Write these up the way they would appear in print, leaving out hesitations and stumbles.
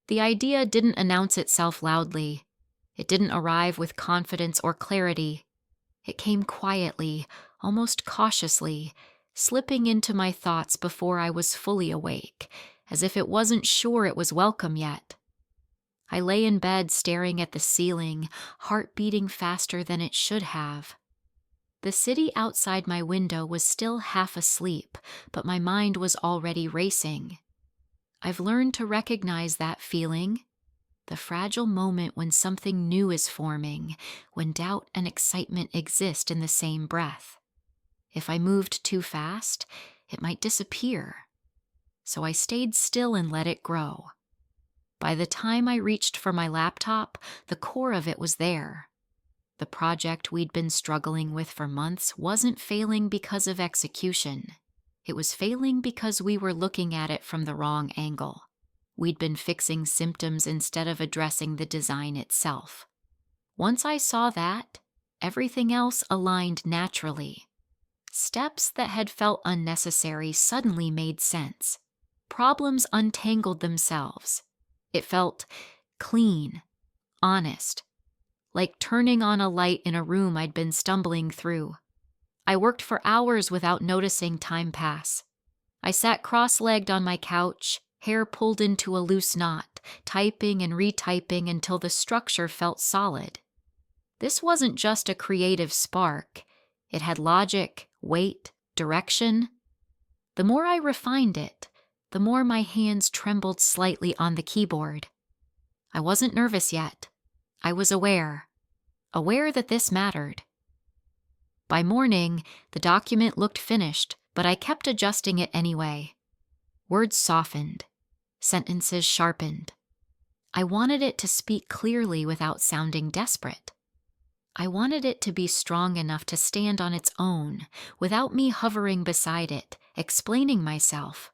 The idea didn't announce itself loudly. It didn't arrive with confidence or clarity. It came quietly, almost cautiously, slipping into my thoughts before I was fully awake, as if it wasn't sure it was welcome yet. I lay in bed staring at the ceiling, heart beating faster than it should have. The city outside my window was still half asleep, but my mind was already racing. I've learned to recognize that feeling, the fragile moment when something new is forming, when doubt and excitement exist in the same breath. If I moved too fast, it might disappear. So I stayed still and let it grow. By the time I reached for my laptop, the core of it was there. The project we'd been struggling with for months wasn't failing because of execution. It was failing because we were looking at it from the wrong angle. We'd been fixing symptoms instead of addressing the design itself. Once I saw that, everything else aligned naturally. Steps that had felt unnecessary suddenly made sense. Problems untangled themselves. It felt clean, honest, like turning on a light in a room I'd been stumbling through. I worked for hours without noticing time pass. I sat cross-legged on my couch, hair pulled into a loose knot, typing and retyping until the structure felt solid. This wasn't just a creative spark. It had logic, weight, direction. The more I refined it, the more my hands trembled slightly on the keyboard. I wasn't nervous yet. I was aware that this mattered. By morning, the document looked finished, but I kept adjusting it anyway. Words softened. Sentences sharpened. I wanted it to speak clearly without sounding desperate. I wanted it to be strong enough to stand on its own, without me hovering beside it, explaining myself.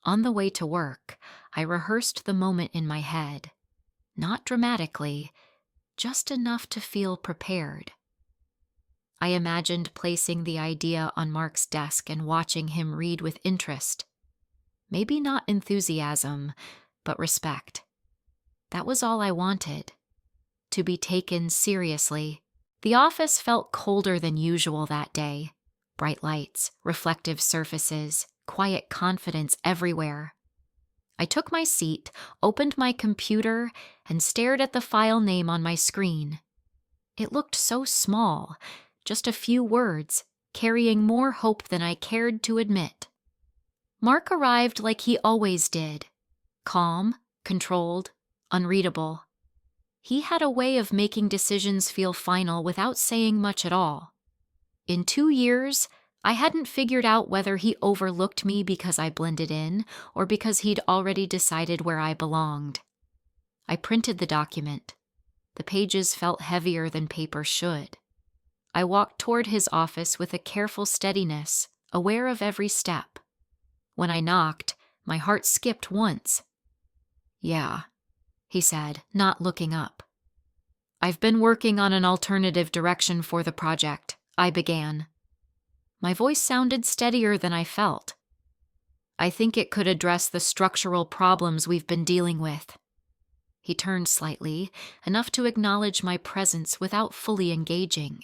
On the way to work, I rehearsed the moment in my head. Not dramatically, just enough to feel prepared. I imagined placing the idea on Mark's desk and watching him read with interest. Maybe not enthusiasm, but respect. That was all I wanted. To be taken seriously. The office felt colder than usual that day. Bright lights, reflective surfaces, quiet confidence everywhere. I took my seat, opened my computer, and stared at the file name on my screen. It looked so small, just a few words, carrying more hope than I cared to admit. Mark arrived like he always did. Calm, controlled, unreadable. He had a way of making decisions feel final without saying much at all. In 2 years, I hadn't figured out whether he overlooked me because I blended in or because he'd already decided where I belonged. I printed the document. The pages felt heavier than paper should. I walked toward his office with a careful steadiness, aware of every step. When I knocked, my heart skipped once. "Yeah," he said, not looking up. "I've been working on an alternative direction for the project," I began. My voice sounded steadier than I felt. "I think it could address the structural problems we've been dealing with." He turned slightly, enough to acknowledge my presence without fully engaging.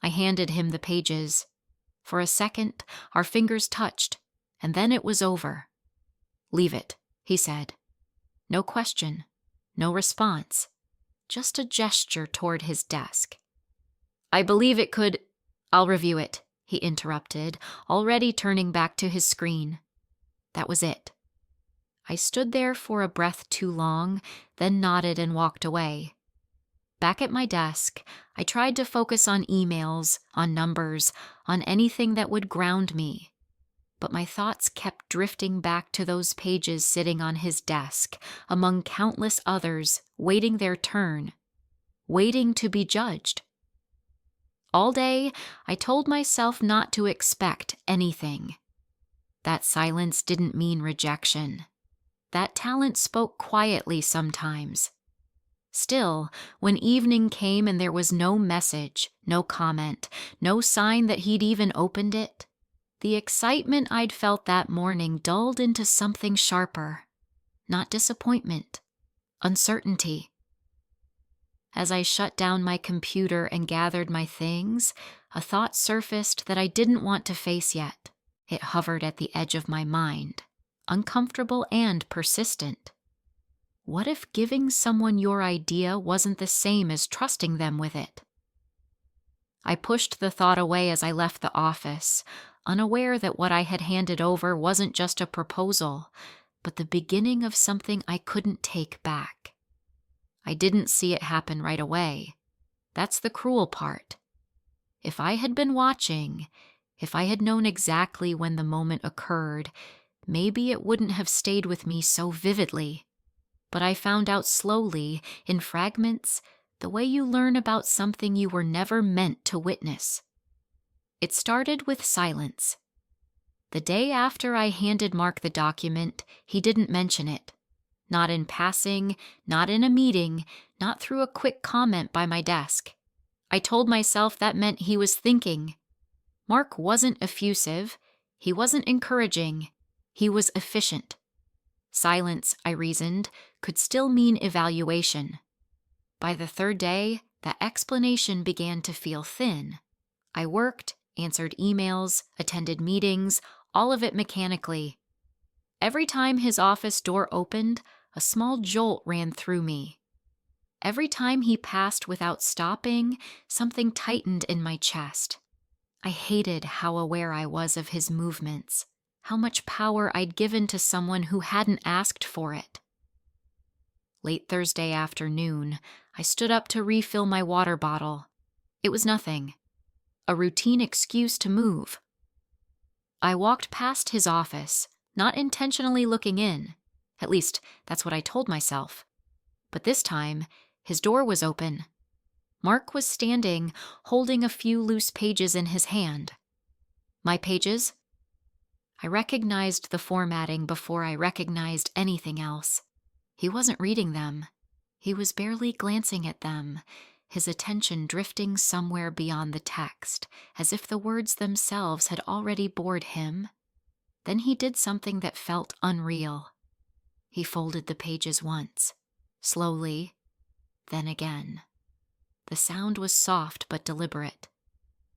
I handed him the pages. For a second, our fingers touched, and then it was over. "Leave it," he said. No question, no response, just a gesture toward his desk. "I believe it could—" "I'll review it," he interrupted, already turning back to his screen. That was it. I stood there for a breath too long, then nodded and walked away. Back at my desk, I tried to focus on emails, on numbers, on anything that would ground me. But my thoughts kept drifting back to those pages sitting on his desk, among countless others, waiting their turn, waiting to be judged. All day, I told myself not to expect anything. That silence didn't mean rejection. That talent spoke quietly sometimes. Still, when evening came and there was no message, no comment, no sign that he'd even opened it, the excitement I'd felt that morning dulled into something sharper. not disappointment, uncertainty. As I shut down my computer and gathered my things, a thought surfaced that I didn't want to face yet. It hovered at the edge of my mind, uncomfortable and persistent. What if giving someone your idea wasn't the same as trusting them with it? I pushed the thought away as I left the office, unaware that what I had handed over wasn't just a proposal, but the beginning of something I couldn't take back. I didn't see it happen right away. That's the cruel part. If I had been watching, if I had known exactly when the moment occurred, maybe it wouldn't have stayed with me so vividly. But I found out slowly, in fragments, the way you learn about something you were never meant to witness. It started with silence. The day after I handed Mark the document, he didn't mention it. Not in passing, not in a meeting, not through a quick comment by my desk. I told myself that meant he was thinking. Mark wasn't effusive. He wasn't encouraging. He was efficient. Silence, I reasoned, could still mean evaluation. By the third day, that explanation began to feel thin. I worked, answered emails, attended meetings, all of it mechanically. Every time his office door opened, a small jolt ran through me. Every time he passed without stopping, something tightened in my chest. I hated how aware I was of his movements, how much power I'd given to someone who hadn't asked for it. Late Thursday afternoon, I stood up to refill my water bottle. It was nothing. A routine excuse to move. I walked past his office, not intentionally looking in. At least, that's what I told myself. But this time, his door was open. Mark was standing, holding a few loose pages in his hand. My pages? I recognized the formatting before I recognized anything else. He wasn't reading them. He was barely glancing at them, his attention drifting somewhere beyond the text, as if the words themselves had already bored him. Then he did something that felt unreal. He folded the pages once, slowly, then again. The sound was soft but deliberate.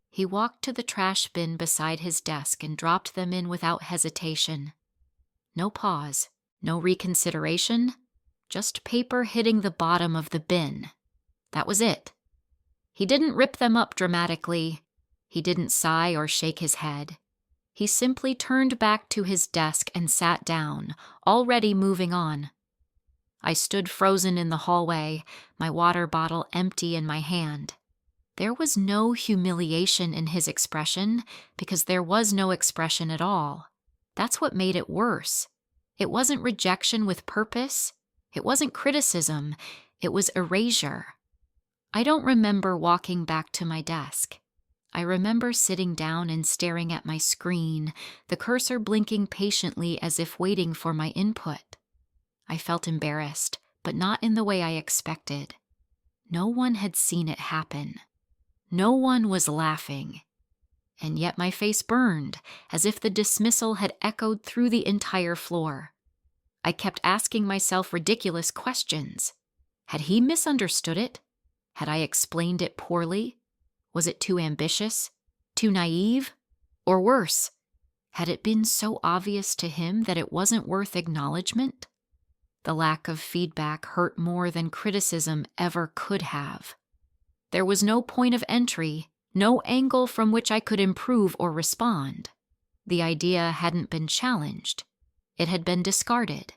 He walked to the trash bin beside his desk and dropped them in without hesitation. No pause, no reconsideration, just paper hitting the bottom of the bin. That was it. He didn't rip them up dramatically. He didn't sigh or shake his head. He simply turned back to his desk and sat down, already moving on. I stood frozen in the hallway, my water bottle empty in my hand. There was no humiliation in his expression, because there was no expression at all. That's what made it worse. It wasn't rejection with purpose. It wasn't criticism. It was erasure. I don't remember walking back to my desk. I remember sitting down and staring at my screen, the cursor blinking patiently as if waiting for my input. I felt embarrassed, but not in the way I expected. No one had seen it happen. No one was laughing. And yet my face burned, as if the dismissal had echoed through the entire floor. I kept asking myself ridiculous questions. Had he misunderstood it? Had I explained it poorly? Was it too ambitious? Too naive? Or worse, had it been so obvious to him that it wasn't worth acknowledgement? The lack of feedback hurt more than criticism ever could have. There was no point of entry, no angle from which I could improve or respond. The idea hadn't been challenged. It had been discarded.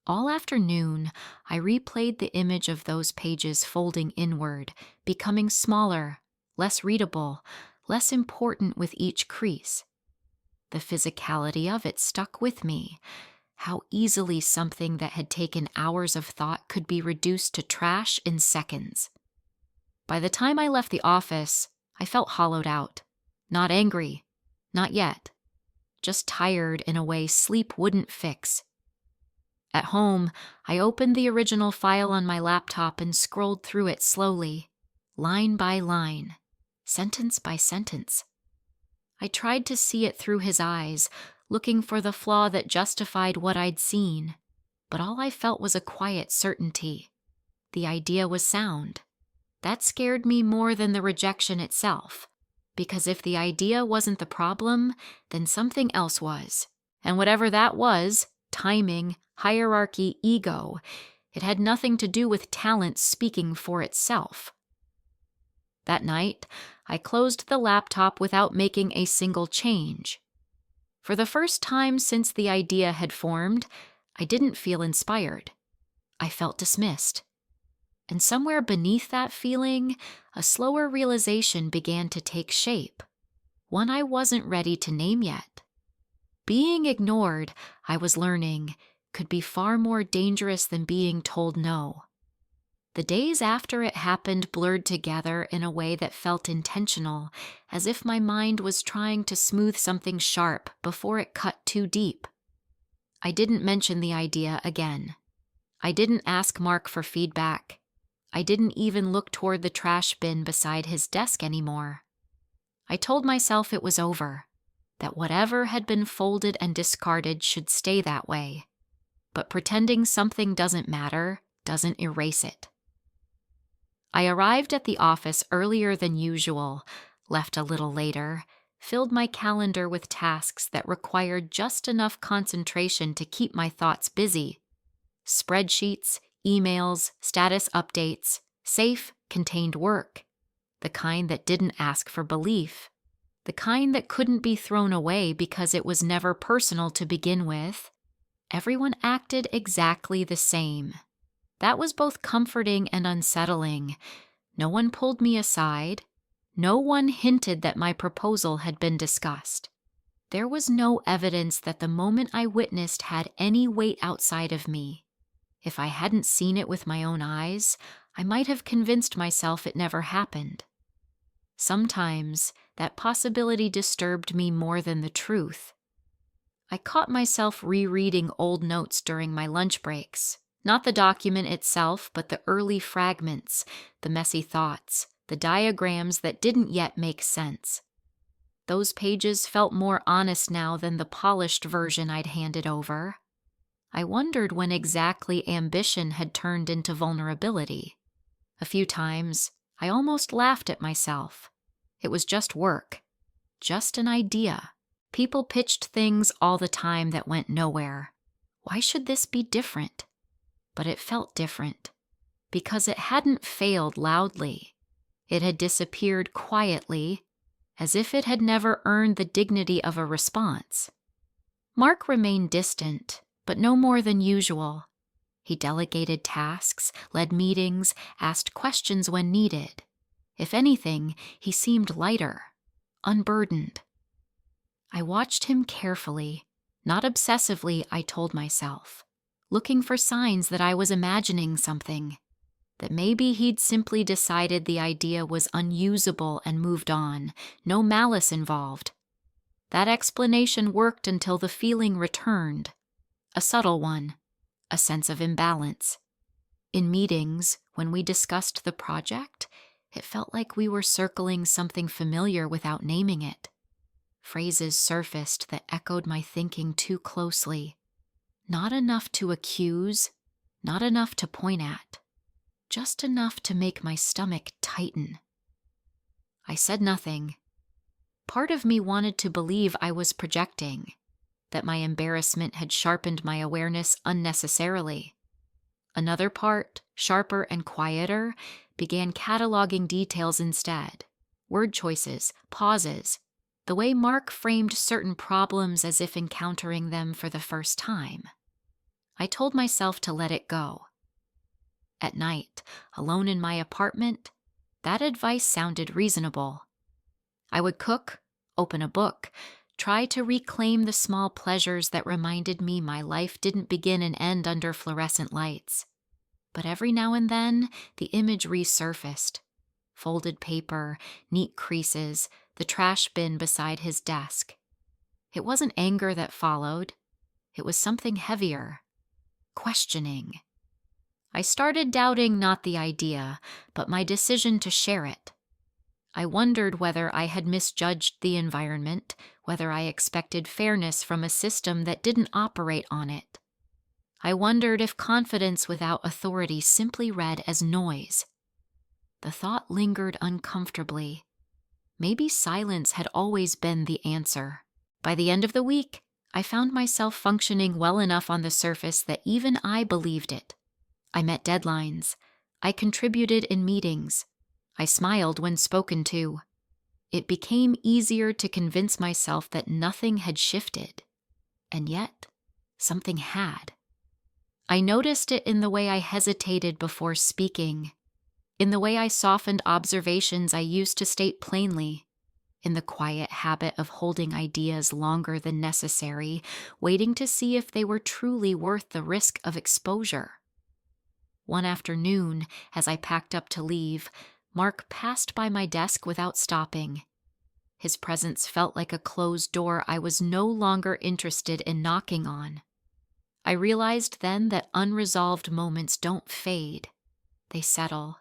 All afternoon, I replayed the image of those pages folding inward, becoming smaller, less readable, less important with each crease. The physicality of it stuck with me. How easily something that had taken hours of thought could be reduced to trash in seconds. By the time I left the office, I felt hollowed out. Not angry. Not yet. Just tired in a way sleep wouldn't fix. At home, I opened the original file on my laptop and scrolled through it slowly, line by line, sentence by sentence. I tried to see it through his eyes, looking for the flaw that justified what I'd seen. but all I felt was a quiet certainty. The idea was sound. That scared me more than the rejection itself, because if the idea wasn't the problem, then something else was. And whatever that was, timing, hierarchy, ego, it had nothing to do with talent speaking for itself. That night, I closed the laptop without making a single change. For the first time since the idea had formed, I didn't feel inspired. I felt dismissed. And somewhere beneath that feeling, a slower realization began to take shape, one I wasn't ready to name yet. Being ignored, I was learning, could be far more dangerous than being told no. The days after it happened blurred together in a way that felt intentional, as if my mind was trying to smooth something sharp before it cut too deep. I didn't mention the idea again. I didn't ask Mark for feedback. I didn't even look toward the trash bin beside his desk anymore. I told myself it was over, that whatever had been folded and discarded should stay that way. But pretending something doesn't matter doesn't erase it. I arrived at the office earlier than usual, left a little later, filled my calendar with tasks that required just enough concentration to keep my thoughts busy. Spreadsheets, emails, status updates, safe, contained work. The kind that didn't ask for belief. The kind that couldn't be thrown away because it was never personal to begin with. Everyone acted exactly the same. That was both comforting and unsettling. No one pulled me aside. No one hinted that my proposal had been discussed. There was no evidence that the moment I witnessed had any weight outside of me. If I hadn't seen it with my own eyes, I might have convinced myself it never happened. Sometimes, that possibility disturbed me more than the truth. I caught myself rereading old notes during my lunch breaks. Not the document itself, but the early fragments, the messy thoughts, the diagrams that didn't yet make sense. Those pages felt more honest now than the polished version I'd handed over. I wondered when exactly ambition had turned into vulnerability. A few times, I almost laughed at myself. It was just work. Just an idea. People pitched things all the time that went nowhere. Why should this be different? But it felt different. Because it hadn't failed loudly. It had disappeared quietly, as if it had never earned the dignity of a response. Mark remained distant, but no more than usual. He delegated tasks, led meetings, asked questions when needed. If anything, he seemed lighter, unburdened. I watched him carefully, not obsessively, I told myself, looking for signs that I was imagining something, that maybe he'd simply decided the idea was unusable and moved on, no malice involved. That explanation worked until the feeling returned. A subtle one, a sense of imbalance. In meetings, when we discussed the project, it felt like we were circling something familiar without naming it. Phrases surfaced that echoed my thinking too closely. Not enough to accuse, not enough to point at, just enough to make my stomach tighten. I said nothing. Part of me wanted to believe I was projecting, that my embarrassment had sharpened my awareness unnecessarily. Another part, sharper and quieter, began cataloging details instead. Word choices, pauses, the way Mark framed certain problems as if encountering them for the first time. I told myself to let it go. At night, alone in my apartment, that advice sounded reasonable. I would cook, open a book, try to reclaim the small pleasures that reminded me my life didn't begin and end under fluorescent lights. But every now and then, the image resurfaced. Folded paper, neat creases, the trash bin beside his desk. It wasn't anger that followed. It was something heavier. Questioning. I started doubting not the idea, but my decision to share it. I wondered whether I had misjudged the environment, whether I expected fairness from a system that didn't operate on it. I wondered if confidence without authority simply read as noise. The thought lingered uncomfortably. Maybe silence had always been the answer. By the end of the week, I found myself functioning well enough on the surface that even I believed it. I met deadlines. I contributed in meetings. I smiled when spoken to. It became easier to convince myself that nothing had shifted. And yet, something had. I noticed it in the way I hesitated before speaking, in the way I softened observations I used to state plainly, in the quiet habit of holding ideas longer than necessary, waiting to see if they were truly worth the risk of exposure. One afternoon, as I packed up to leave, Mark passed by my desk without stopping. His presence felt like a closed door I was no longer interested in knocking on. I realized then that unresolved moments don't fade. They settle.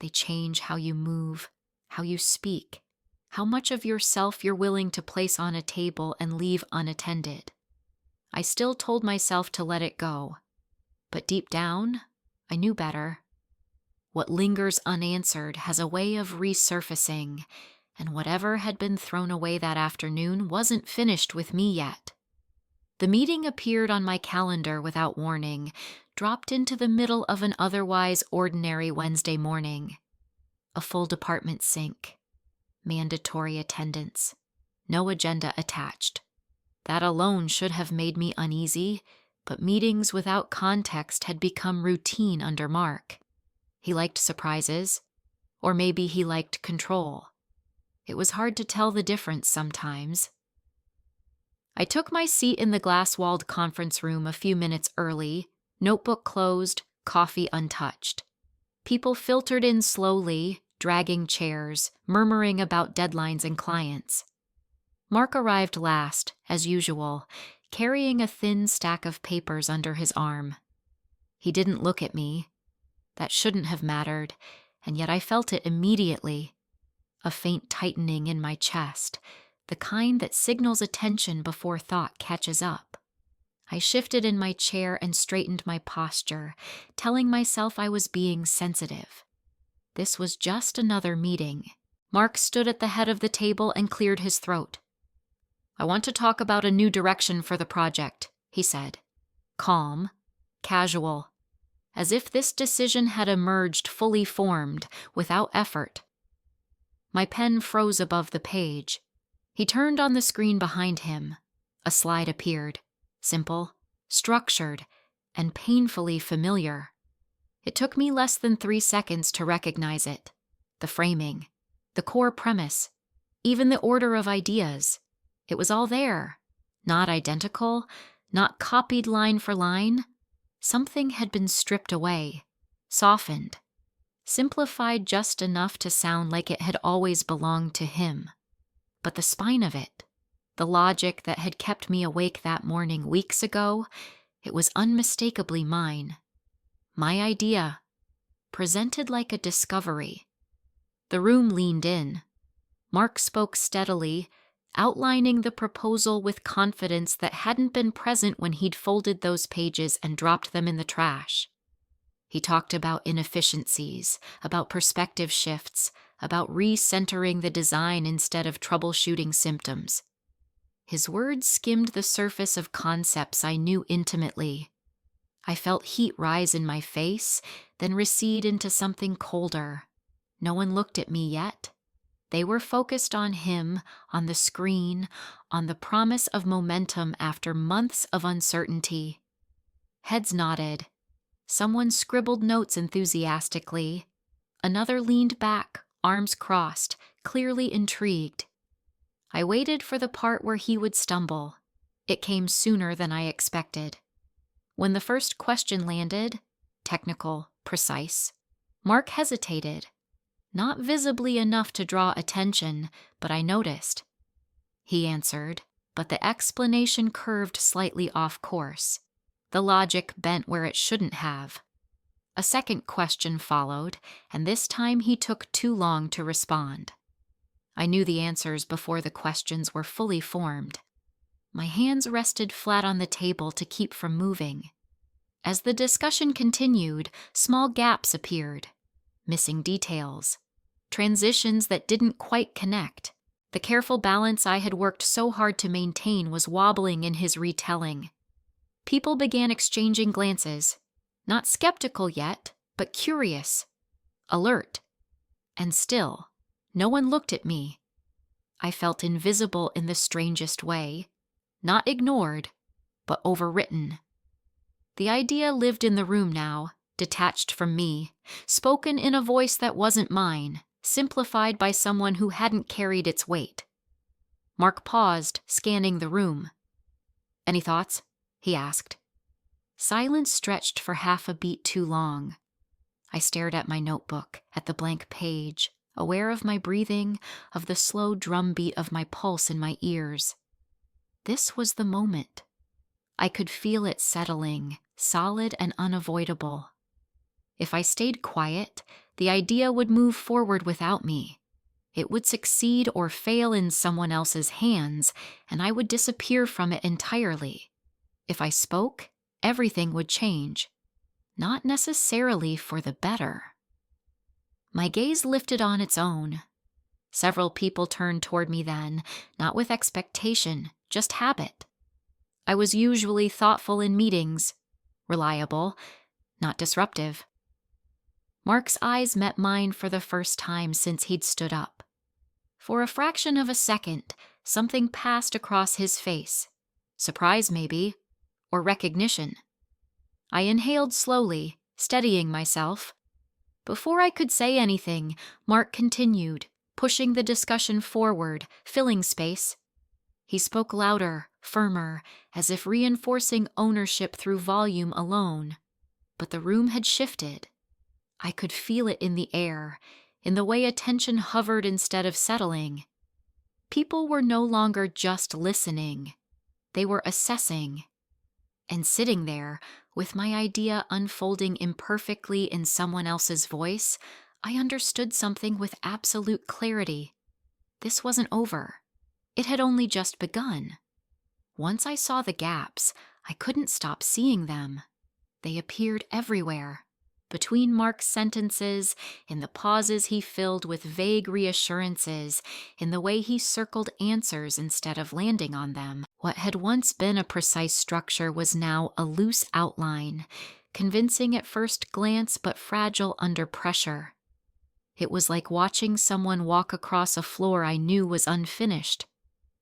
They change how you move, how you speak, how much of yourself you're willing to place on a table and leave unattended. I still told myself to let it go, but deep down, I knew better. What lingers unanswered has a way of resurfacing, and whatever had been thrown away that afternoon wasn't finished with me yet. The meeting appeared on my calendar without warning, dropped into the middle of an otherwise ordinary Wednesday morning. A full department sync. Mandatory attendance. No agenda attached. That alone should have made me uneasy, but meetings without context had become routine under Mark. He liked surprises, or maybe he liked control. It was hard to tell the difference sometimes. I took my seat in the glass-walled conference room a few minutes early, notebook closed, coffee untouched. People filtered in slowly, dragging chairs, murmuring about deadlines and clients. Mark arrived last, as usual, carrying a thin stack of papers under his arm. He didn't look at me. That shouldn't have mattered, and yet I felt it immediately. A faint tightening in my chest, the kind that signals attention before thought catches up. I shifted in my chair and straightened my posture, telling myself I was being sensitive. This was just another meeting. Mark stood at the head of the table and cleared his throat. "I want to talk about a new direction for the project," he said. Calm, casual, as if this decision had emerged fully formed, without effort. My pen froze above the page. He turned on the screen behind him. A slide appeared, simple, structured, and painfully familiar. It took me less than 3 seconds to recognize it. The framing, the core premise, even the order of ideas. It was all there. Not identical, not copied line for line. Something had been stripped away, softened, simplified just enough to sound like it had always belonged to him. But the spine of it, the logic that had kept me awake that morning weeks ago, it was unmistakably mine. My idea, presented like a discovery. The room leaned in. Mark spoke steadily, outlining the proposal with confidence that hadn't been present when he'd folded those pages and dropped them in the trash. He talked about inefficiencies, about perspective shifts, about recentering the design instead of troubleshooting symptoms. His words skimmed the surface of concepts I knew intimately. I felt heat rise in my face, then recede into something colder. No one looked at me yet. They were focused on him, on the screen, on the promise of momentum after months of uncertainty. Heads nodded. Someone scribbled notes enthusiastically. Another leaned back, arms crossed, clearly intrigued. I waited for the part where he would stumble. It came sooner than I expected. When the first question landed, technical, precise, Mark hesitated. Not visibly enough to draw attention, but I noticed. He answered, but the explanation curved slightly off course. The logic bent where it shouldn't have. A second question followed, and this time he took too long to respond. I knew the answers before the questions were fully formed. My hands rested flat on the table to keep from moving. As the discussion continued, small gaps appeared, missing details, transitions that didn't quite connect. The careful balance I had worked so hard to maintain was wobbling in his retelling. People began exchanging glances, not skeptical yet, but curious, alert. And still, no one looked at me. I felt invisible in the strangest way, not ignored, but overwritten. The idea lived in the room now, detached from me, spoken in a voice that wasn't mine, simplified by someone who hadn't carried its weight. Mark paused, scanning the room. "Any thoughts?" he asked. Silence stretched for half a beat too long. I stared at my notebook, at the blank page, aware of my breathing, of the slow drumbeat of my pulse in my ears. This was the moment. I could feel it settling, solid and unavoidable. If I stayed quiet, the idea would move forward without me. It would succeed or fail in someone else's hands, and I would disappear from it entirely. If I spoke, everything would change. Not necessarily for the better. My gaze lifted on its own. Several people turned toward me then, not with expectation, just habit. I was usually thoughtful in meetings, reliable, not disruptive. Mark's eyes met mine for the first time since he'd stood up. For a fraction of a second, something passed across his face. Surprise, maybe, or recognition. I inhaled slowly, steadying myself. Before I could say anything, Mark continued, pushing the discussion forward, filling space. He spoke louder, firmer, as if reinforcing ownership through volume alone. But the room had shifted. I could feel it in the air, in the way attention hovered instead of settling. People were no longer just listening. They were assessing. And sitting there, with my idea unfolding imperfectly in someone else's voice, I understood something with absolute clarity. This wasn't over. It had only just begun. Once I saw the gaps, I couldn't stop seeing them. They appeared everywhere. Between Mark's sentences, in the pauses he filled with vague reassurances, in the way he circled answers instead of landing on them. What had once been a precise structure was now a loose outline, convincing at first glance but fragile under pressure. It was like watching someone walk across a floor I knew was unfinished.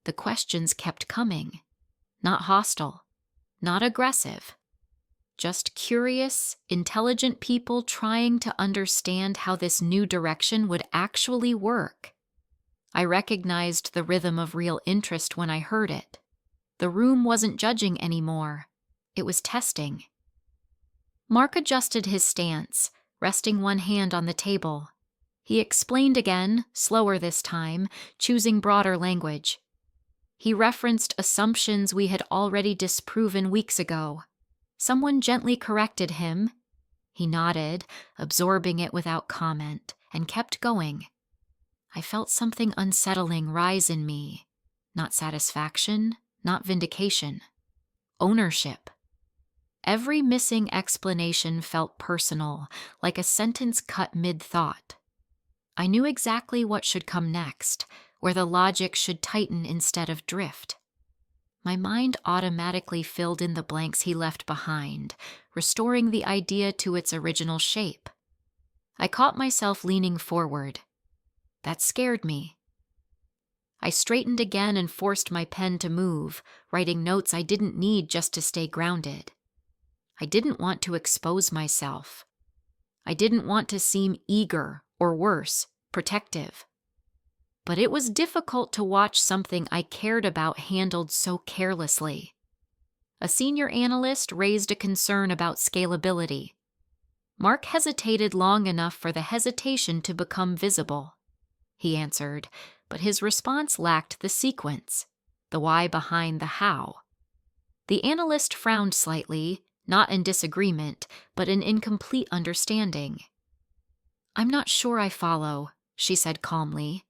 The questions kept coming. Not hostile, not aggressive. Just curious, intelligent people trying to understand how this new direction would actually work. I recognized the rhythm of real interest when I heard it. The room wasn't judging anymore. It was testing. Mark adjusted his stance, resting one hand on the table. He explained again, slower this time, choosing broader language. He referenced assumptions we had already disproven weeks ago. Someone gently corrected him. He nodded, absorbing it without comment, and kept going. I felt something unsettling rise in me. Not satisfaction, not vindication. Ownership. Every missing explanation felt personal, like a sentence cut mid-thought. I knew exactly what should come next, where the logic should tighten instead of drift. My mind automatically filled in the blanks he left behind, restoring the idea to its original shape. I caught myself leaning forward. That scared me. I straightened again and forced my pen to move, writing notes I didn't need just to stay grounded. I didn't want to expose myself. I didn't want to seem eager, or worse, protective. But it was difficult to watch something I cared about handled so carelessly. A senior analyst raised a concern about scalability. Mark hesitated long enough for the hesitation to become visible. He answered, but his response lacked the sequence, the why behind the how. The analyst frowned slightly, not in disagreement, but in incomplete understanding. "I'm not sure I follow," she said calmly.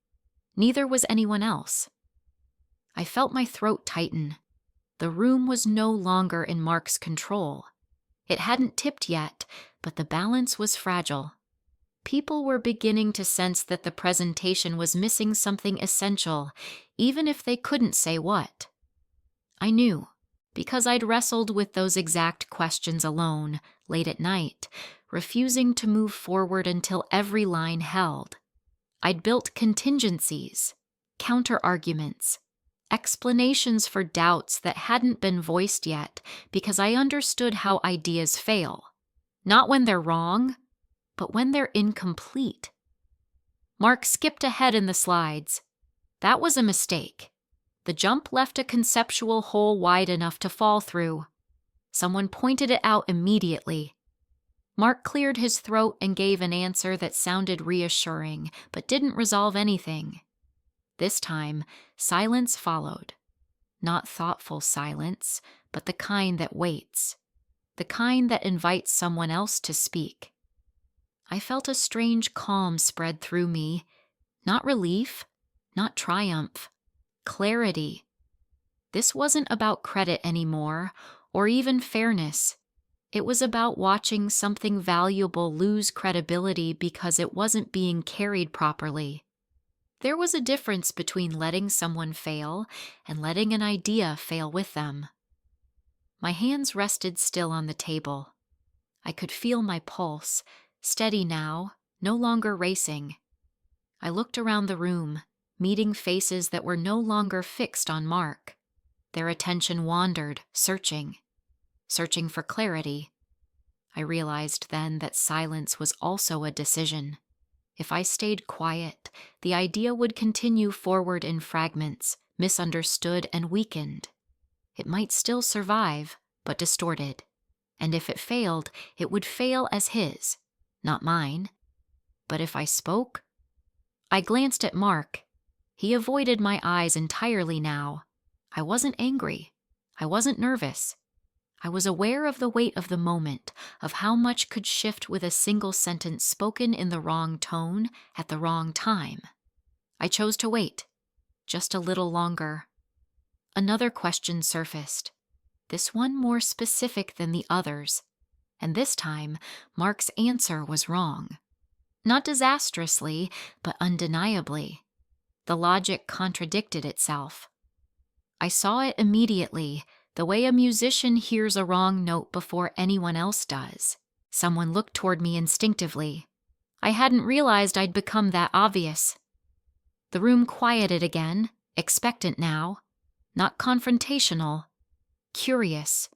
Neither was anyone else. I felt my throat tighten. The room was no longer in Mark's control. It hadn't tipped yet, but the balance was fragile. People were beginning to sense that the presentation was missing something essential, even if they couldn't say what. I knew, because I'd wrestled with those exact questions alone, late at night, refusing to move forward until every line held. I'd built contingencies, counter-arguments, explanations for doubts that hadn't been voiced yet because I understood how ideas fail. Not when they're wrong, but when they're incomplete. Mark skipped ahead in the slides. That was a mistake. The jump left a conceptual hole wide enough to fall through. Someone pointed it out immediately. Mark cleared his throat and gave an answer that sounded reassuring, but didn't resolve anything. This time, silence followed. Not thoughtful silence, but the kind that waits. The kind that invites someone else to speak. I felt a strange calm spread through me. Not relief, not triumph. Clarity. This wasn't about credit anymore, or even fairness. It was about watching something valuable lose credibility because it wasn't being carried properly. There was a difference between letting someone fail and letting an idea fail with them. My hands rested still on the table. I could feel my pulse, steady now, no longer racing. I looked around the room, meeting faces that were no longer fixed on Mark. Their attention wandered, searching for clarity. I realized then that silence was also a decision. If I stayed quiet, the idea would continue forward in fragments, misunderstood and weakened. It might still survive, but distorted. And if it failed, it would fail as his, not mine. But if I spoke? I glanced at Mark. He avoided my eyes entirely now. I wasn't angry. I wasn't nervous. I was aware of the weight of the moment, of how much could shift with a single sentence spoken in the wrong tone at the wrong time. I chose to wait, just a little longer. Another question surfaced, this one more specific than the others, and this time Mark's answer was wrong. Not disastrously, but undeniably. The logic contradicted itself. I saw it immediately, the way a musician hears a wrong note before anyone else does. Someone looked toward me instinctively. I hadn't realized I'd become that obvious. The room quieted again, expectant now, not confrontational, curious,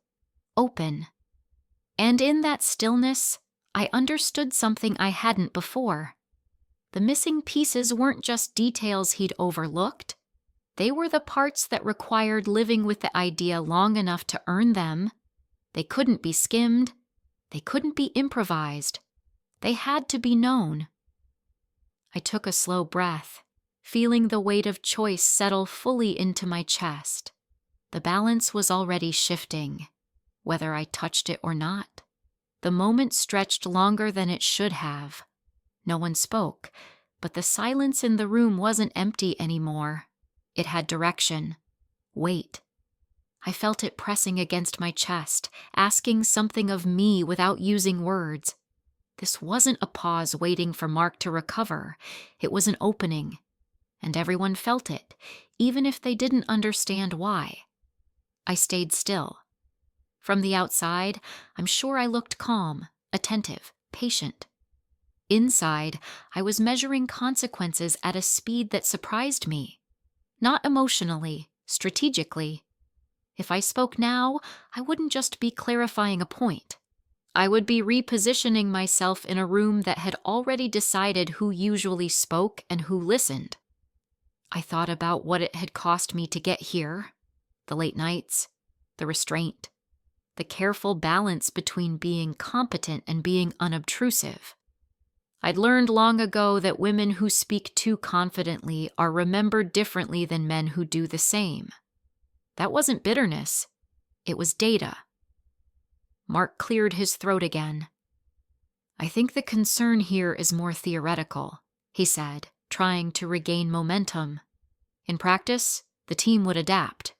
open. And in that stillness, I understood something I hadn't before. The missing pieces weren't just details he'd overlooked. They were the parts that required living with the idea long enough to earn them. They couldn't be skimmed. They couldn't be improvised. They had to be known. I took a slow breath, feeling the weight of choice settle fully into my chest. The balance was already shifting, whether I touched it or not. The moment stretched longer than it should have. No one spoke, but the silence in the room wasn't empty anymore. It had direction, weight. I felt it pressing against my chest, asking something of me without using words. This wasn't a pause waiting for Mark to recover. It was an opening, and everyone felt it, even if they didn't understand why. I stayed still. From the outside, I'm sure I looked calm, attentive, patient. Inside, I was measuring consequences at a speed that surprised me. Not emotionally, strategically. If I spoke now, I wouldn't just be clarifying a point. I would be repositioning myself in a room that had already decided who usually spoke and who listened. I thought about what it had cost me to get here. The late nights, the restraint, the careful balance between being competent and being unobtrusive. I'd learned long ago that women who speak too confidently are remembered differently than men who do the same. That wasn't bitterness. It was data. Mark cleared his throat again. I think the concern here is more theoretical, he said, trying to regain momentum. In practice, the team would adapt.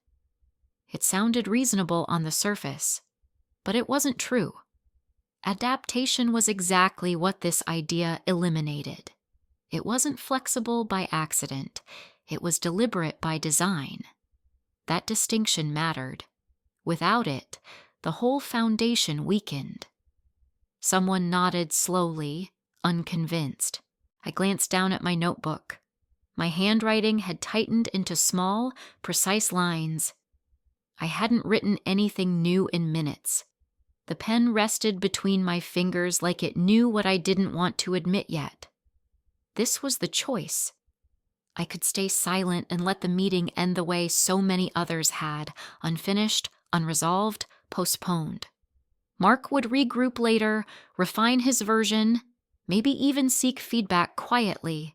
It sounded reasonable on the surface, but it wasn't true. Adaptation was exactly what this idea eliminated. It wasn't flexible by accident. It was deliberate by design. That distinction mattered. Without it, the whole foundation weakened. Someone nodded slowly, unconvinced. I glanced down at my notebook. My handwriting had tightened into small, precise lines. I hadn't written anything new in minutes. The pen rested between my fingers like it knew what I didn't want to admit yet. This was the choice. I could stay silent and let the meeting end the way so many others had, unfinished, unresolved, postponed. Mark would regroup later, refine his version, maybe even seek feedback quietly.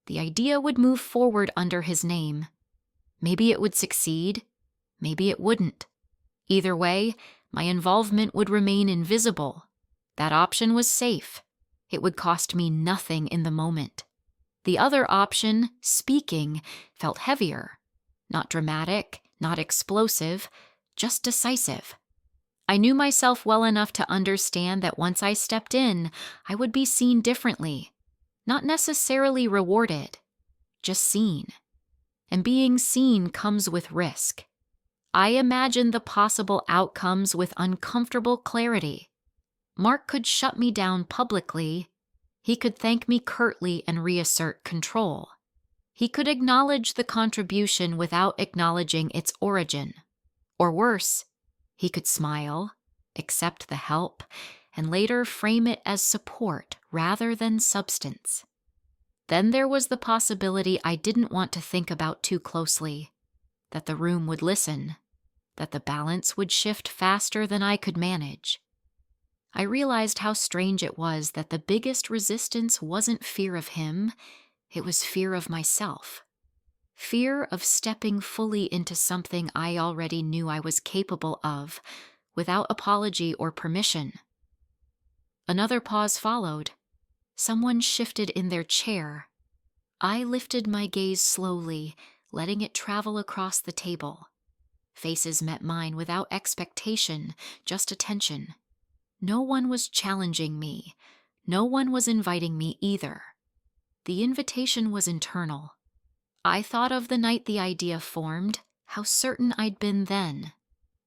The idea would move forward under his name. Maybe it would succeed, maybe it wouldn't. Either way, my involvement would remain invisible. That option was safe. It would cost me nothing in the moment. The other option, speaking, felt heavier. Not dramatic, not explosive, just decisive. I knew myself well enough to understand that once I stepped in, I would be seen differently. Not necessarily rewarded, just seen. And being seen comes with risk. I imagined the possible outcomes with uncomfortable clarity. Mark could shut me down publicly. He could thank me curtly and reassert control. He could acknowledge the contribution without acknowledging its origin. Or worse, he could smile, accept the help, and later frame it as support rather than substance. Then there was the possibility I didn't want to think about too closely, that the room would listen, that the balance would shift faster than I could manage. I realized how strange it was that the biggest resistance wasn't fear of him, it was fear of myself. Fear of stepping fully into something I already knew I was capable of, without apology or permission. Another pause followed. Someone shifted in their chair. I lifted my gaze slowly, letting it travel across the table. Faces met mine without expectation, just attention. No one was challenging me. No one was inviting me either. The invitation was internal. I thought of the night the idea formed, how certain I'd been then.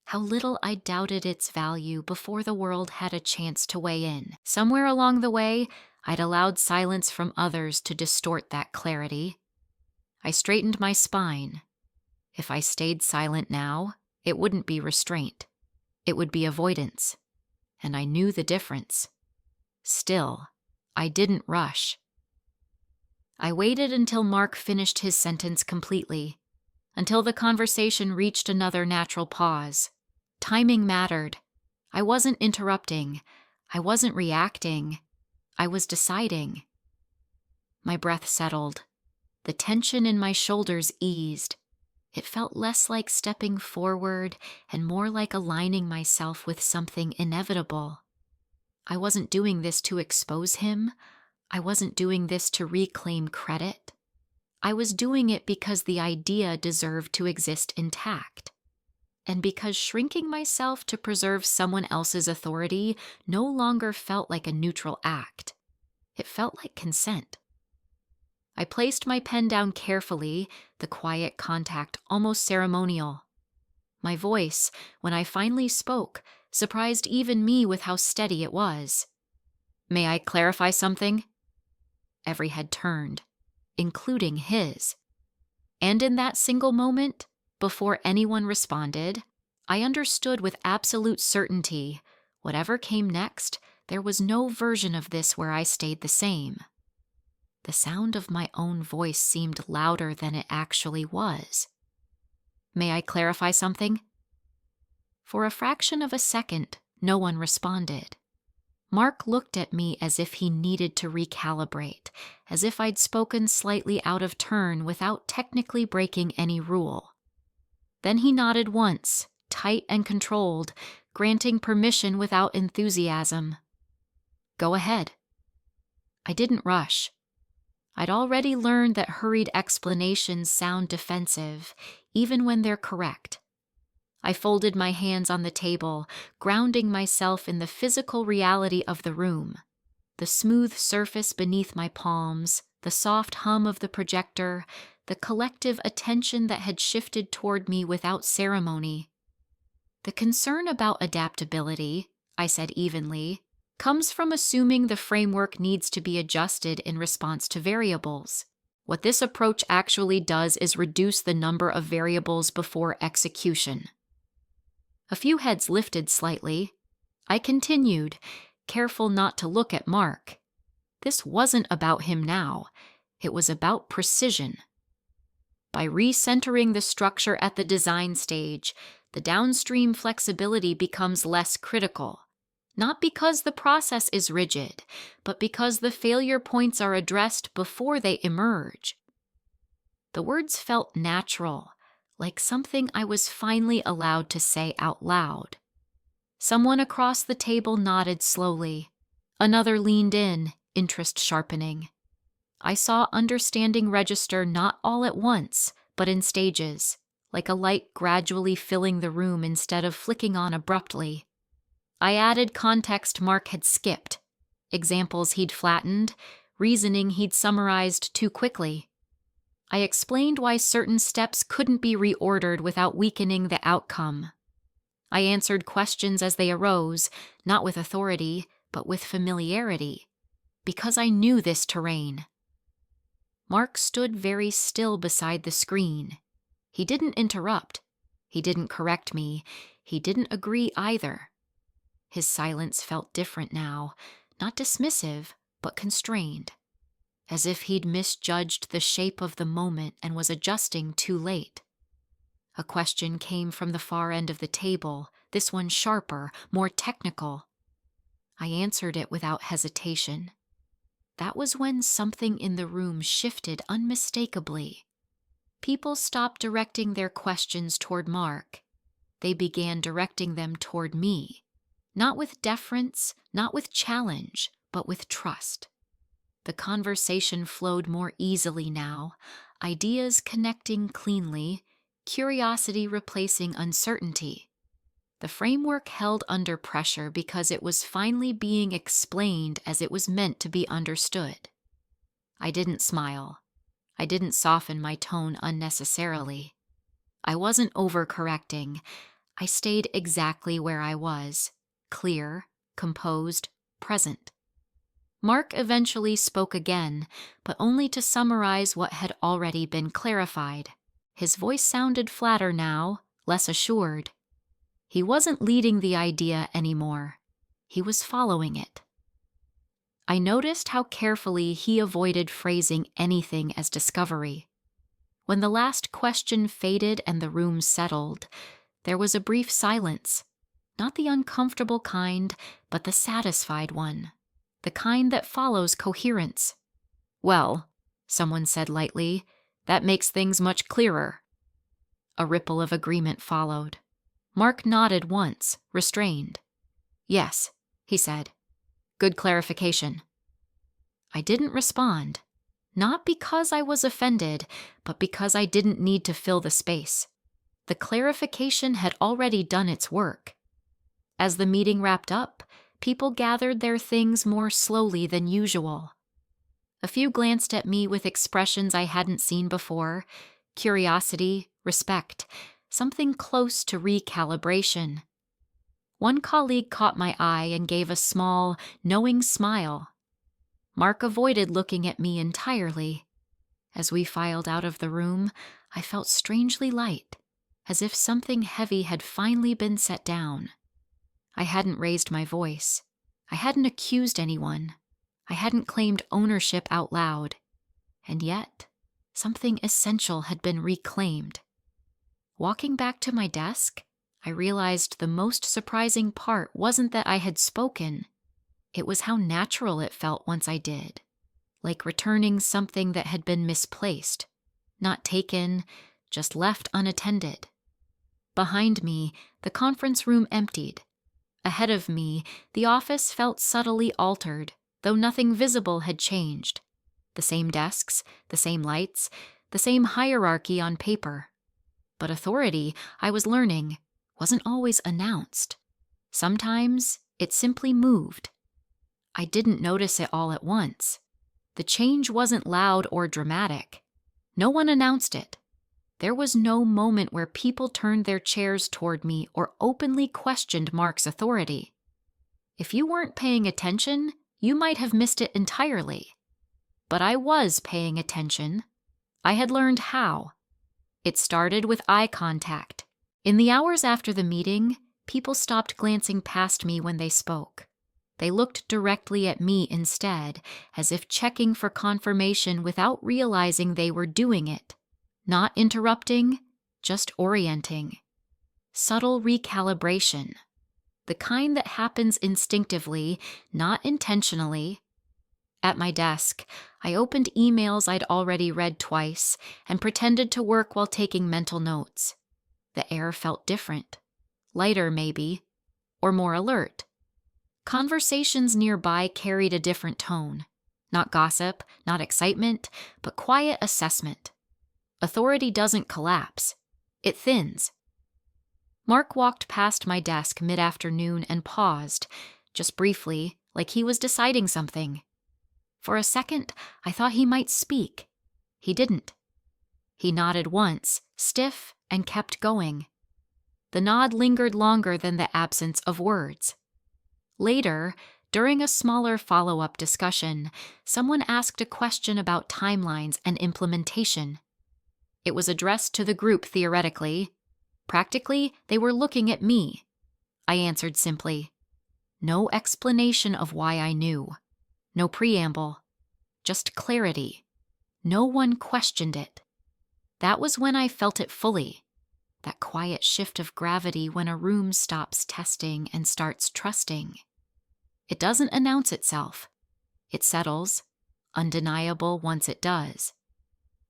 How little I doubted its value before the world had a chance to weigh in. Somewhere along the way, I'd allowed silence from others to distort that clarity. I straightened my spine. If I stayed silent now, it wouldn't be restraint. It would be avoidance. And I knew the difference. Still, I didn't rush. I waited until Mark finished his sentence completely, until the conversation reached another natural pause. Timing mattered. I wasn't interrupting. I wasn't reacting. I was deciding. My breath settled. The tension in my shoulders eased. It felt less like stepping forward and more like aligning myself with something inevitable. I wasn't doing this to expose him. I wasn't doing this to reclaim credit. I was doing it because the idea deserved to exist intact. And because shrinking myself to preserve someone else's authority no longer felt like a neutral act. It felt like consent. I placed my pen down carefully, the quiet contact almost ceremonial. My voice, when I finally spoke, surprised even me with how steady it was. "May I clarify something?" Every head turned, including his. And in that single moment, before anyone responded, I understood with absolute certainty, whatever came next, there was no version of this where I stayed the same. The sound of my own voice seemed louder than it actually was. "May I clarify something?" For a fraction of a second, no one responded. Mark looked at me as if he needed to recalibrate, as if I'd spoken slightly out of turn without technically breaking any rule. Then he nodded once, tight and controlled, granting permission without enthusiasm. "Go ahead." I didn't rush. I'd already learned that hurried explanations sound defensive, even when they're correct. I folded my hands on the table, grounding myself in the physical reality of the room. The smooth surface beneath my palms, the soft hum of the projector, the collective attention that had shifted toward me without ceremony. The concern about adaptability, I said evenly, comes from assuming the framework needs to be adjusted in response to variables. What this approach actually does is reduce the number of variables before execution. A few heads lifted slightly. I continued, careful not to look at Mark. This wasn't about him now. It was about precision. By recentering the structure at the design stage, the downstream flexibility becomes less critical. Not because the process is rigid, but because the failure points are addressed before they emerge. The words felt natural, like something I was finally allowed to say out loud. Someone across the table nodded slowly. Another leaned in, interest sharpening. I saw understanding register not all at once, but in stages, like a light gradually filling the room instead of flicking on abruptly. I added context Mark had skipped, examples he'd flattened, reasoning he'd summarized too quickly. I explained why certain steps couldn't be reordered without weakening the outcome. I answered questions as they arose, not with authority, but with familiarity, because I knew this terrain. Mark stood very still beside the screen. He didn't interrupt. He didn't correct me. He didn't agree either. His silence felt different now, not dismissive, but constrained, as if he'd misjudged the shape of the moment and was adjusting too late. A question came from the far end of the table, this one sharper, more technical. I answered it without hesitation. That was when something in the room shifted unmistakably. People stopped directing their questions toward Mark. They began directing them toward me. Not with deference, not with challenge, but with trust. The conversation flowed more easily now, ideas connecting cleanly, curiosity replacing uncertainty. The framework held under pressure because it was finally being explained as it was meant to be understood. I didn't smile. I didn't soften my tone unnecessarily. I wasn't overcorrecting. I stayed exactly where I was, clear, composed, present. Mark eventually spoke again, but only to summarize what had already been clarified. His voice sounded flatter now, less assured. He wasn't leading the idea anymore. He was following it. I noticed how carefully he avoided phrasing anything as discovery. When the last question faded and the room settled, there was a brief silence. Not the uncomfortable kind, but the satisfied one. The kind that follows coherence. "Well," someone said lightly, "that makes things much clearer." A ripple of agreement followed. Mark nodded once, restrained. "Yes," he said. "Good clarification." I didn't respond. Not because I was offended, but because I didn't need to fill the space. The clarification had already done its work. As the meeting wrapped up, people gathered their things more slowly than usual. A few glanced at me with expressions I hadn't seen before: curiosity, respect, something close to recalibration. One colleague caught my eye and gave a small, knowing smile. Mark avoided looking at me entirely. As we filed out of the room, I felt strangely light, as if something heavy had finally been set down. I hadn't raised my voice. I hadn't accused anyone. I hadn't claimed ownership out loud. And yet, something essential had been reclaimed. Walking back to my desk, I realized the most surprising part wasn't that I had spoken. It was how natural it felt once I did, like returning something that had been misplaced, not taken, just left unattended. Behind me, the conference room emptied. Ahead of me, the office felt subtly altered, though nothing visible had changed. The same desks, the same lights, the same hierarchy on paper. But authority, I was learning, wasn't always announced. Sometimes it simply moved. I didn't notice it all at once. The change wasn't loud or dramatic. No one announced it. There was no moment where people turned their chairs toward me or openly questioned Mark's authority. If you weren't paying attention, you might have missed it entirely. But I was paying attention. I had learned how. It started with eye contact. In the hours after the meeting, people stopped glancing past me when they spoke. They looked directly at me instead, as if checking for confirmation without realizing they were doing it. Not interrupting, just orienting. Subtle recalibration. The kind that happens instinctively, not intentionally. At my desk, I opened emails I'd already read twice and pretended to work while taking mental notes. The air felt different. Lighter, maybe, or more alert. Conversations nearby carried a different tone. Not gossip, not excitement, but quiet assessment. Authority doesn't collapse. It thins. Mark walked past my desk mid-afternoon and paused, just briefly, like he was deciding something. For a second, I thought he might speak. He didn't. He nodded once, stiff, and kept going. The nod lingered longer than the absence of words. Later, during a smaller follow-up discussion, someone asked a question about timelines and implementation. It was addressed to the group theoretically. Practically, they were looking at me. I answered simply. No explanation of why I knew. No preamble. Just clarity. No one questioned it. That was when I felt it fully. That quiet shift of gravity when a room stops testing and starts trusting. It doesn't announce itself. It settles, undeniable once it does.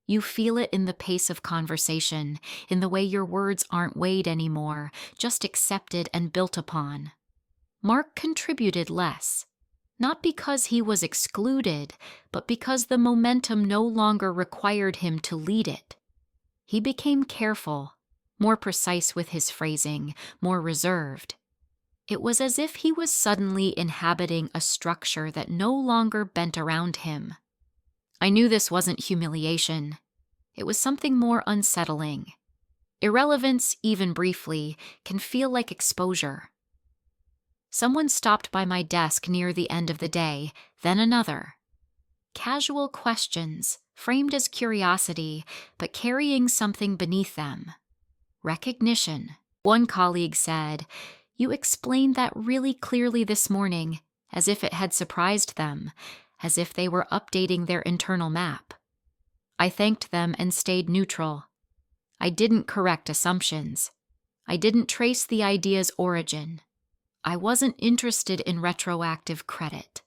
You feel it in the pace of conversation, in the way your words aren't weighed anymore, just accepted and built upon. Mark contributed less, not because he was excluded, but because the momentum no longer required him to lead it. He became careful, more precise with his phrasing, more reserved. It was as if he was suddenly inhabiting a structure that no longer bent around him. I knew this wasn't humiliation. It was something more unsettling. Irrelevance, even briefly, can feel like exposure. Someone stopped by my desk near the end of the day, then another. Casual questions, framed as curiosity, but carrying something beneath them. Recognition. One colleague said, "You explained that really clearly this morning," as if it had surprised them, as if they were updating their internal map. I thanked them and stayed neutral. I didn't correct assumptions. I didn't trace the idea's origin. I wasn't interested in retroactive credit.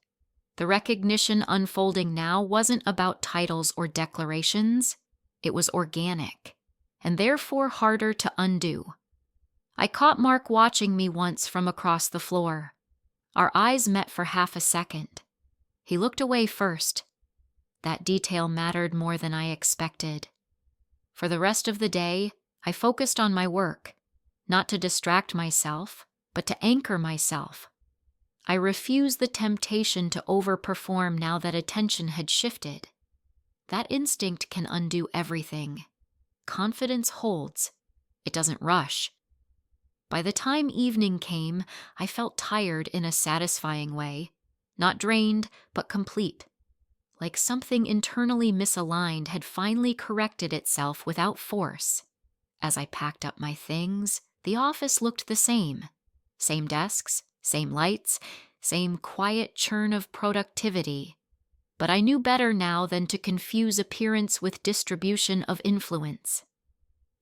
The recognition unfolding now wasn't about titles or declarations. It was organic, and therefore harder to undo. I caught Mark watching me once from across the floor. Our eyes met for half a second. He looked away first. That detail mattered more than I expected. For the rest of the day, I focused on my work, not to distract myself, but to anchor myself. I refused the temptation to overperform now that attention had shifted. That instinct can undo everything. Confidence holds. It doesn't rush. By the time evening came, I felt tired in a satisfying way, not drained, but complete. Like something internally misaligned had finally corrected itself without force. As I packed up my things, the office looked the same. Same desks, same lights, same quiet churn of productivity. But I knew better now than to confuse appearance with distribution of influence.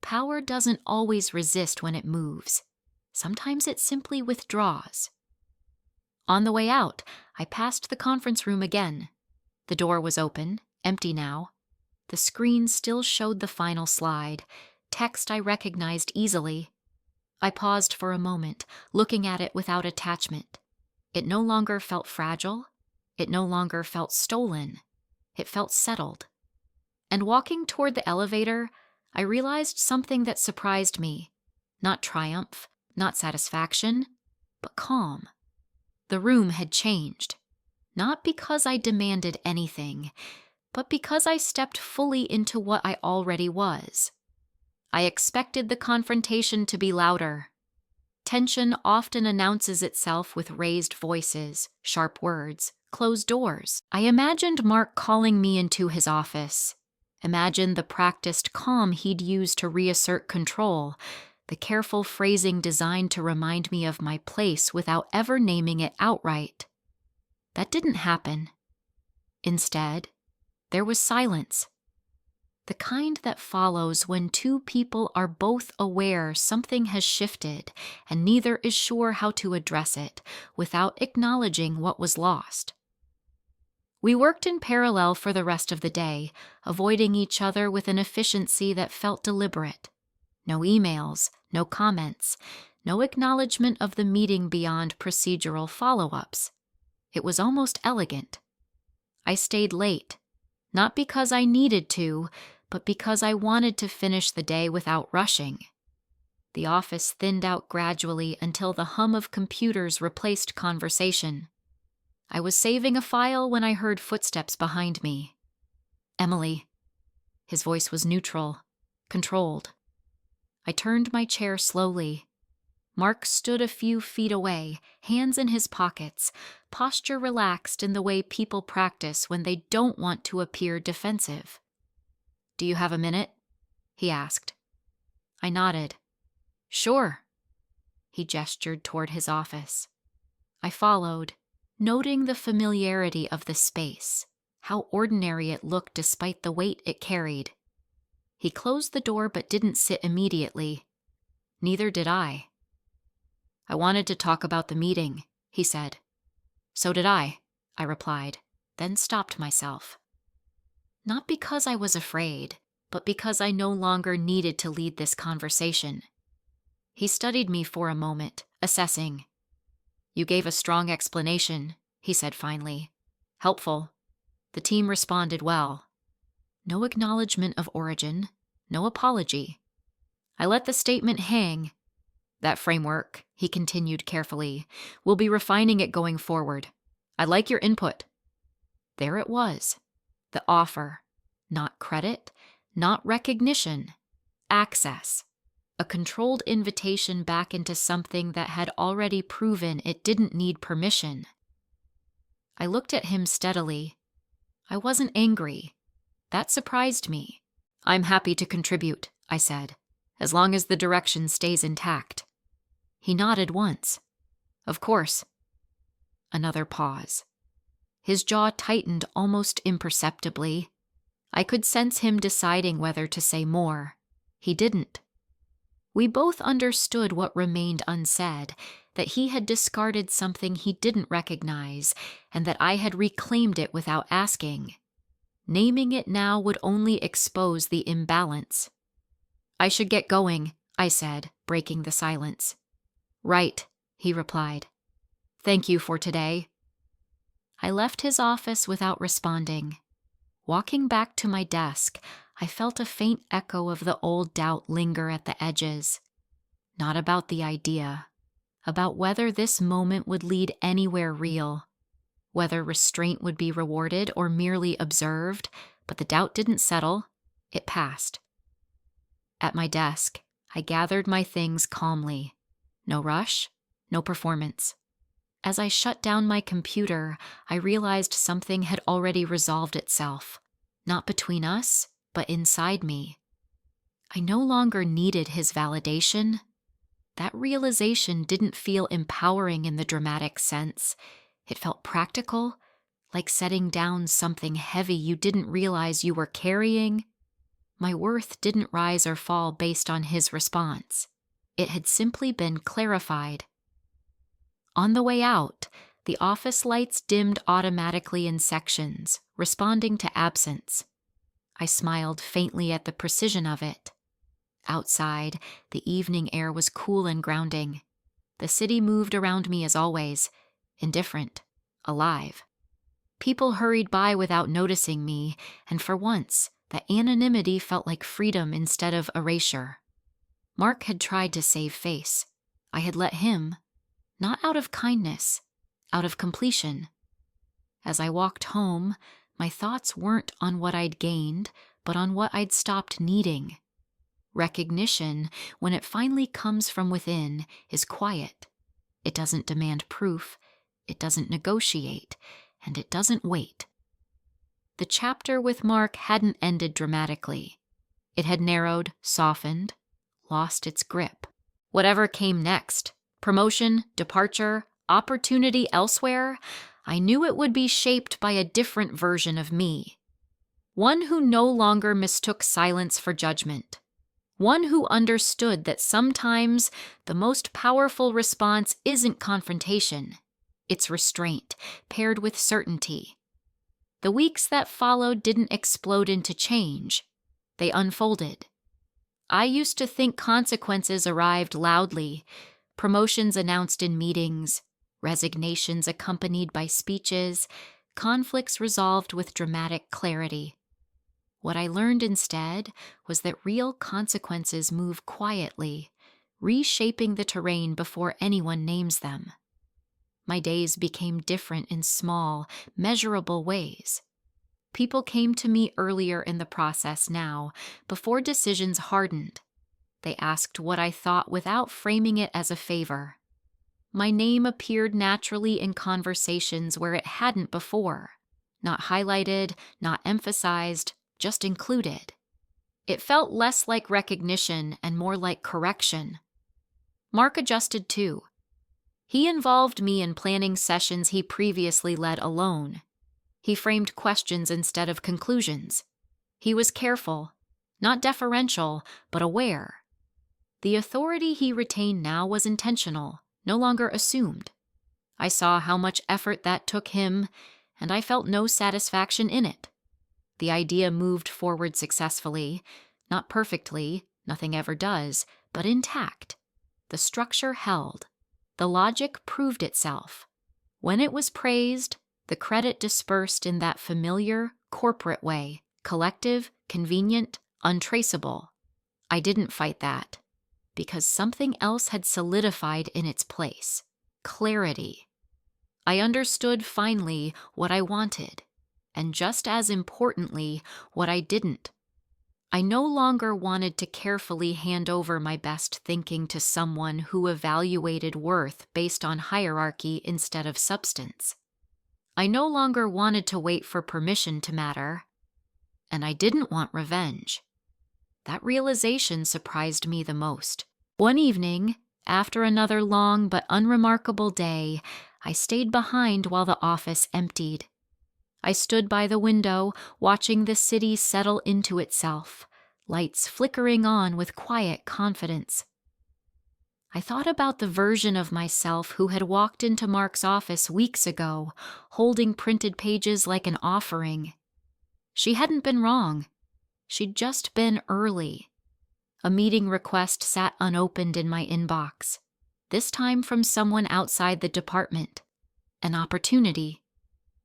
Power doesn't always resist when it moves. Sometimes it simply withdraws. On the way out, I passed the conference room again. The door was open, empty now. The screen still showed the final slide, text I recognized easily. I paused for a moment, looking at it without attachment. It no longer felt fragile. It no longer felt stolen. It felt settled. And walking toward the elevator, I realized something that surprised me. Not triumph, Not satisfaction, but calm. The room had changed. Not because I demanded anything, but because I stepped fully into what I already was. I expected the confrontation to be louder. Tension often announces itself with raised voices, sharp words, closed doors. I imagined Mark calling me into his office. Imagined the practiced calm he'd use to reassert control, the careful phrasing designed to remind me of my place without ever naming it outright. That didn't happen. Instead, there was silence. The kind that follows when two people are both aware something has shifted and neither is sure how to address it without acknowledging what was lost. We worked in parallel for the rest of the day, avoiding each other with an efficiency that felt deliberate. No emails, no comments, no acknowledgement of the meeting beyond procedural follow-ups. It was almost elegant. I stayed late, not because I needed to, but because I wanted to finish the day without rushing. The office thinned out gradually until the hum of computers replaced conversation. I was saving a file when I heard footsteps behind me. Emily. His voice was neutral, controlled. I turned my chair slowly. Mark stood a few feet away, hands in his pockets, posture relaxed in the way people practice when they don't want to appear defensive. "Do you have a minute?" he asked. I nodded. "Sure." He gestured toward his office. I followed, noting the familiarity of the space, how ordinary it looked despite the weight it carried. He closed the door but didn't sit immediately. Neither did I. "I wanted to talk about the meeting," he said. "So did I replied, then stopped myself. Not because I was afraid, but because I no longer needed to lead this conversation. He studied me for a moment, assessing. "You gave a strong explanation," he said finally. "Helpful. The team responded well. No acknowledgement of origin, no apology. I let the statement hang. That framework," he continued carefully, "we'll be refining it going forward. I'd like your input." There it was. The offer. Not credit, not recognition. Access. A controlled invitation back into something that had already proven it didn't need permission. I looked at him steadily. I wasn't angry. That surprised me. "I'm happy to contribute," I said, "as long as the direction stays intact." He nodded once. "Of course." Another pause. His jaw tightened almost imperceptibly. I could sense him deciding whether to say more. He didn't. We both understood what remained unsaid, that he had discarded something he didn't recognize, and that I had reclaimed it without asking. Naming it now would only expose the imbalance. "I should get going," I said, breaking the silence. "Right," he replied. "Thank you for today." I left his office without responding. Walking back to my desk, I felt a faint echo of the old doubt linger at the edges. Not about the idea, about whether this moment would lead anywhere real, whether restraint would be rewarded or merely observed, but the doubt didn't settle. It passed. At my desk, I gathered my things calmly. No rush, no performance. As I shut down my computer, I realized something had already resolved itself, not between us, but inside me. I no longer needed his validation. That realization didn't feel empowering in the dramatic sense. It felt practical, like setting down something heavy you didn't realize you were carrying. My worth didn't rise or fall based on his response. It had simply been clarified. On the way out, the office lights dimmed automatically in sections, responding to absence. I smiled faintly at the precision of it. Outside, the evening air was cool and grounding. The city moved around me as always, indifferent, alive. People hurried by without noticing me, and for once, the anonymity felt like freedom instead of erasure. Mark had tried to save face. I had let him, not out of kindness, out of completion. As I walked home, my thoughts weren't on what I'd gained, but on what I'd stopped needing. Recognition, when it finally comes from within, is quiet. It doesn't demand proof, it doesn't negotiate, and it doesn't wait. The chapter with Mark hadn't ended dramatically. It had narrowed, softened, lost its grip. Whatever came next, promotion, departure, opportunity elsewhere, I knew it would be shaped by a different version of me. One who no longer mistook silence for judgment. One who understood that sometimes the most powerful response isn't confrontation, it's restraint, paired with certainty. The weeks that followed didn't explode into change. They unfolded. I used to think consequences arrived loudly, promotions announced in meetings, resignations accompanied by speeches, conflicts resolved with dramatic clarity. What I learned instead was that real consequences move quietly, reshaping the terrain before anyone names them. My days became different in small, measurable ways. People came to me earlier in the process now, before decisions hardened. They asked what I thought without framing it as a favor. My name appeared naturally in conversations where it hadn't before, not highlighted, not emphasized, just included. It felt less like recognition and more like correction. Mark adjusted too. He involved me in planning sessions he previously led alone. He framed questions instead of conclusions. He was careful, not deferential, but aware. The authority he retained now was intentional, no longer assumed. I saw how much effort that took him, and I felt no satisfaction in it. The idea moved forward successfully, not perfectly, nothing ever does, but intact. The structure held. The logic proved itself. When it was praised, the credit dispersed in that familiar, corporate way, collective, convenient, untraceable. I didn't fight that, because something else had solidified in its place. Clarity. I understood finally what I wanted, and just as importantly, what I didn't. I no longer wanted to carefully hand over my best thinking to someone who evaluated worth based on hierarchy instead of substance. I no longer wanted to wait for permission to matter, and I didn't want revenge. That realization surprised me the most. One evening, after another long but unremarkable day, I stayed behind while the office emptied. I stood by the window, watching the city settle into itself, lights flickering on with quiet confidence. I thought about the version of myself who had walked into Mark's office weeks ago, holding printed pages like an offering. She hadn't been wrong. She'd just been early. A meeting request sat unopened in my inbox, this time from someone outside the department. An opportunity.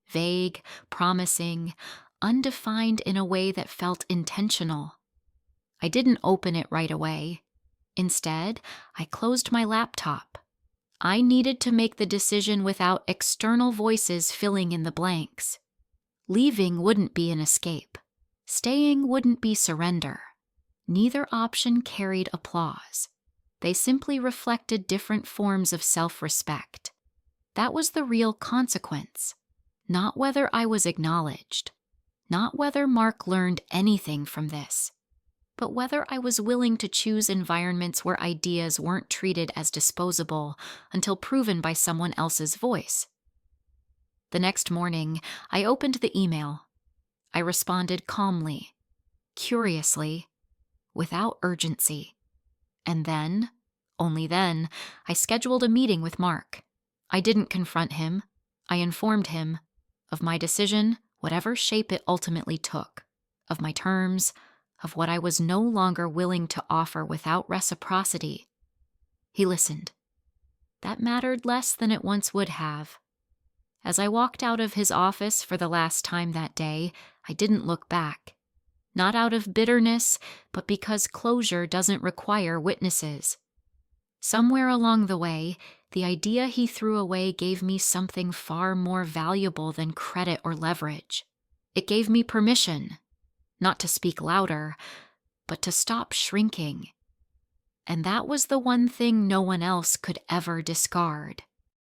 Vague, promising, undefined in a way that felt intentional. I didn't open it right away. Instead, I closed my laptop. I needed to make the decision without external voices filling in the blanks. Leaving wouldn't be an escape. Staying wouldn't be surrender. Neither option carried applause. They simply reflected different forms of self-respect. That was the real consequence. Not whether I was acknowledged, not whether Mark learned anything from this, but whether I was willing to choose environments where ideas weren't treated as disposable until proven by someone else's voice. The next morning, I opened the email. I responded calmly, curiously, without urgency. And then, only then, I scheduled a meeting with Mark. I didn't confront him. I informed him of my decision, whatever shape it ultimately took, of my terms, of what I was no longer willing to offer without reciprocity. He listened. That mattered less than it once would have. As I walked out of his office for the last time that day, I didn't look back. Not out of bitterness, but because closure doesn't require witnesses. Somewhere along the way, the idea he threw away gave me something far more valuable than credit or leverage. It gave me permission, not to speak louder, but to stop shrinking. And that was the one thing no one else could ever discard.